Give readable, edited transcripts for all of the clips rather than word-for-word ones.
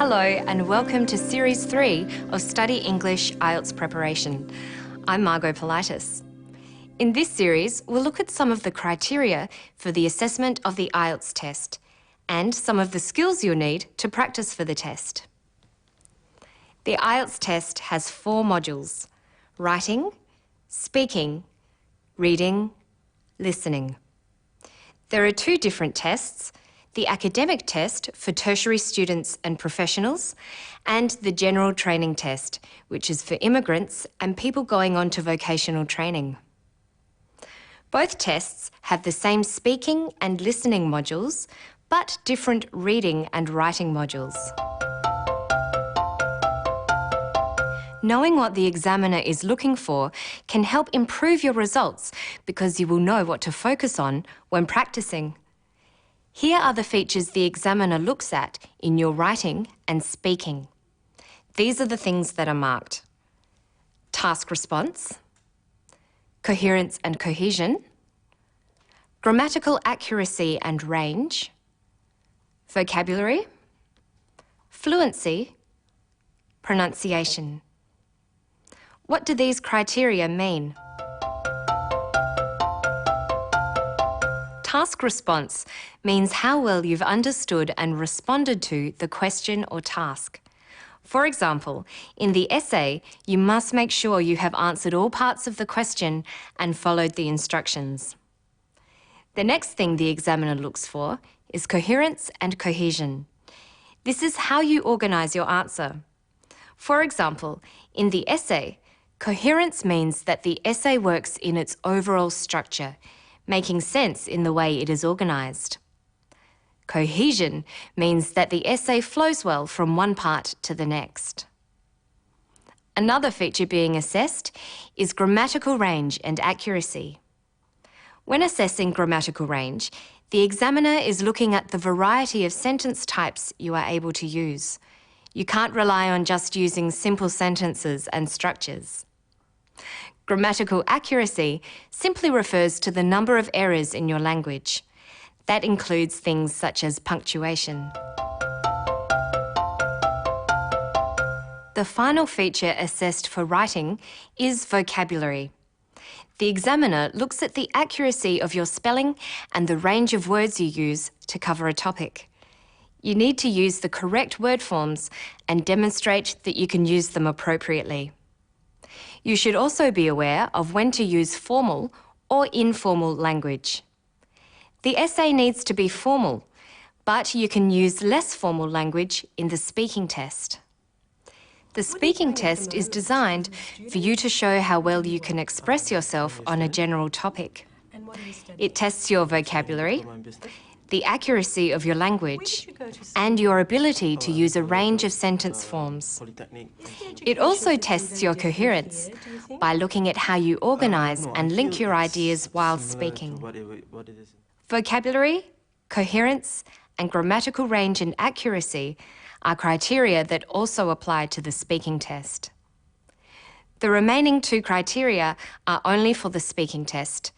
Hello and welcome to Series 3 of Study English IELTS Preparation. I'm Margot Politis. In this series, we'll look at some of the criteria for the assessment of the IELTS test and some of the skills you'll need to practice for the test. The IELTS test has 4 modules: writing, speaking, reading, listening. There are 2 different tests: the academic test for tertiary students and professionals, and the general training test, which is for immigrants and people going on to vocational training. Both tests have the same speaking and listening modules, but different reading and writing modules. Knowing what the examiner is looking for can help improve your results because you will know what to focus on when practicing. Here are the features the examiner looks at in your writing and speaking. These are the things that are marked: task response, coherence and cohesion, grammatical accuracy and range, vocabulary, fluency, pronunciation. What do these criteria mean? Task response means how well you've understood and responded to the question or task. For example, in the essay, you must make sure you have answered all parts of the question and followed the instructions. The next thing the examiner looks for is coherence and cohesion. This is how you organise your answer. For example, in the essay, coherence means that the essay works in its overall structure, making sense in the way it is organised. Cohesion means that the essay flows well from one part to the next. Another feature being assessed is grammatical range and accuracy. When assessing grammatical range, the examiner is looking at the variety of sentence types you are able to use. You can't rely on just using simple sentences and structures. Grammatical accuracy simply refers to the number of errors in your language. That includes things such as punctuation. The final feature assessed for writing is vocabulary. The examiner looks at the accuracy of your spelling and the range of words you use to cover a topic. You need to use the correct word forms and demonstrate that you can use them appropriately. You should also be aware of when to use formal or informal language. The essay needs to be formal, but you can use less formal language in the speaking test. The speaking test is designed for you to show how well you can express yourself on a general topic. It tests your vocabulary, the accuracy of your language, and your ability to use a range of sentence forms. It also tests your coherence by looking at how you organise and link your ideas while speaking. Vocabulary, coherence, and grammatical range and accuracy are criteria that also apply to the speaking test. The remaining 2 criteria are only for the speaking test: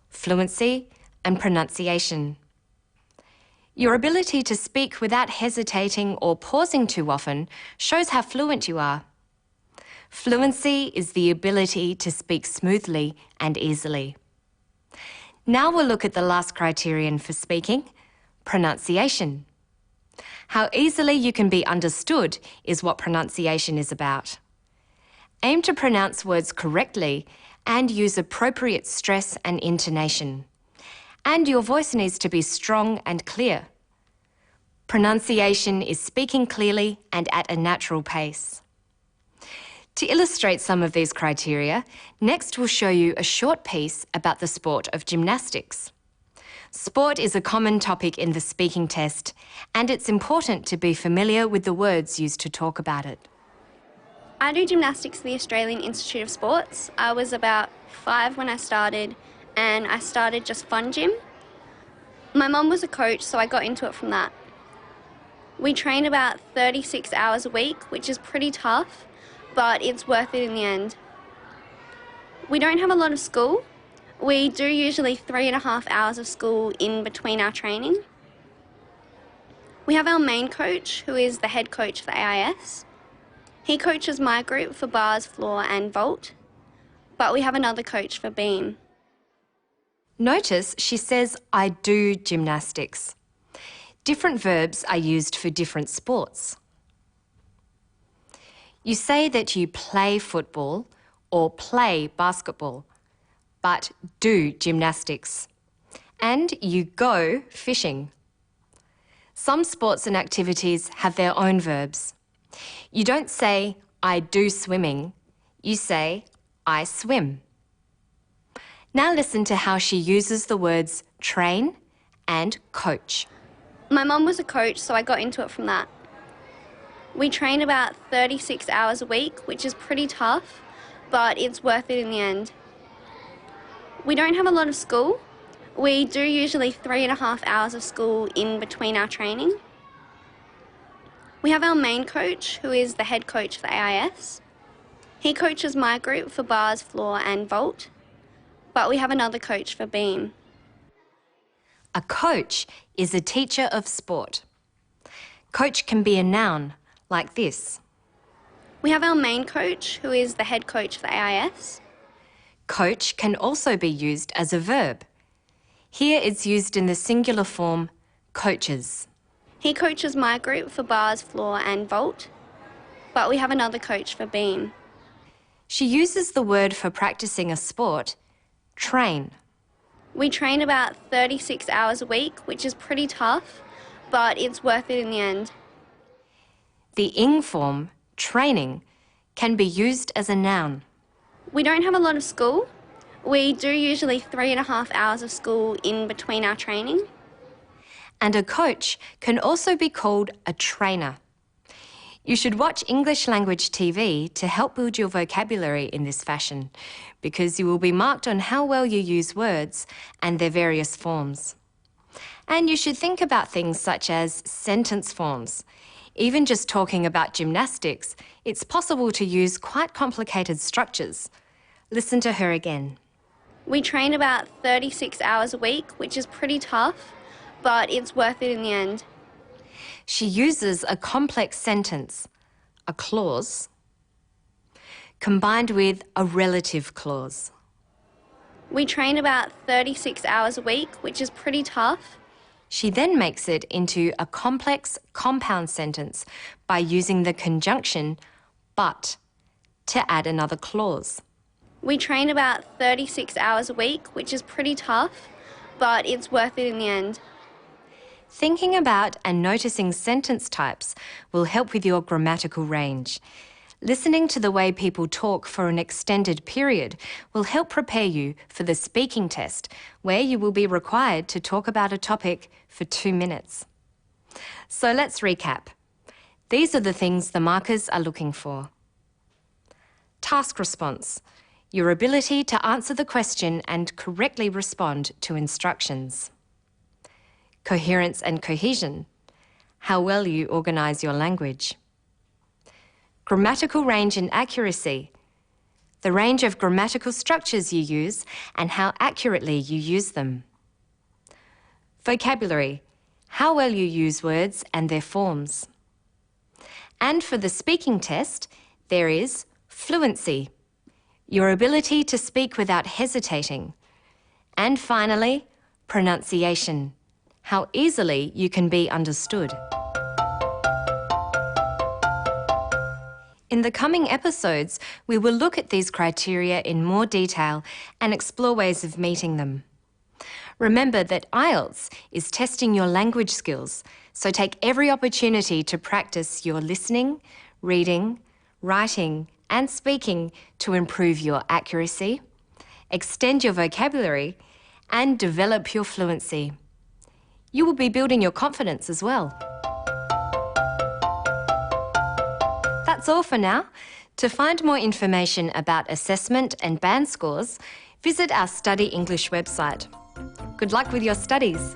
fluency and pronunciation. Your ability to speak without hesitating or pausing too often shows how fluent you are. Fluency is the ability to speak smoothly and easily. Now we'll look at the last criterion for speaking: pronunciation. How easily you can be understood is what pronunciation is about. Aim to pronounce words correctly and use appropriate stress and intonation. And your voice needs to be strong and clear. Pronunciation is speaking clearly and at a natural pace. To illustrate some of these criteria, next we'll show you a short piece about the sport of gymnastics. Sport is a common topic in the speaking test, and it's important to be familiar with the words used to talk about it. I do gymnastics at the Australian Institute of Sports. I was about 5 when I started, and I started just fun gym. My mum was a coach, so I got into it from that. We train about 36 hours a week, which is pretty tough, but it's worth it in the end. We don't have a lot of school. We do usually 3.5 hours of school in between our training. We have our main coach, who is the head coach for AIS. He coaches my group for bars, floor and vault, but we have another coach for beam. Notice she says, I do gymnastics. Different verbs are used for different sports. You say that you play football or play basketball, but do gymnastics. And you go fishing. Some sports and activities have their own verbs. You don't say, I do swimming. You say, I swim. Now listen to how she uses the words train and coach. My mum was a coach, so I got into it from that. We train about 36 hours a week, which is pretty tough, but it's worth it in the end. We don't have a lot of school. We do usually 3.5 hours of school in between our training. We have our main coach, who is the head coach for AIS. He coaches my group for bars, floor and vault, but we have another coach for beam. A coach is a teacher of sport. Coach can be a noun, like this. We have our main coach, who is the head coach for AIS. Coach can also be used as a verb. Here it's used in the singular form, coaches. He coaches my group for bars, floor and vault, but we have another coach for beam. She uses the word for practicing a sport, train. We train about 36 hours a week, which is pretty tough, but it's worth it in the end. The ing form, training, can be used as a noun. We don't have a lot of school. We do usually 3.5 hours of school in between our training. And a coach can also be called a trainer. You should watch English language TV to help build your vocabulary in this fashion, because you will be marked on how well you use words and their various forms. And you should think about things such as sentence forms. Even just talking about gymnastics, it's possible to use quite complicated structures. Listen to her again. We train about 36 hours a week, which is pretty tough, but it's worth it in the end. She uses a complex sentence, a clause, combined with a relative clause. We train about 36 hours a week, which is pretty tough. She then makes it into a complex compound sentence by using the conjunction but to add another clause. We train about 36 hours a week, which is pretty tough, but it's worth it in the end. Thinking about and noticing sentence types will help with your grammatical range. Listening to the way people talk for an extended period will help prepare you for the speaking test, where you will be required to talk about a topic for 2 minutes. So let's recap. These are the things the markers are looking for. Task response, your ability to answer the question and correctly respond to instructions. Coherence and cohesion, how well you organise your language. Grammatical range and accuracy, the range of grammatical structures you use and how accurately you use them. Vocabulary, how well you use words and their forms. And for the speaking test, there is fluency, your ability to speak without hesitating. And finally, pronunciation, how easily you can be understood. In the coming episodes, we will look at these criteria in more detail and explore ways of meeting them. Remember that IELTS is testing your language skills, so take every opportunity to practice your listening, reading, writing and speaking to improve your accuracy, extend your vocabulary and develop your fluency. You will be building your confidence as well. That's all for now. To find more information about assessment and band scores, visit our Study English website. Good luck with your studies.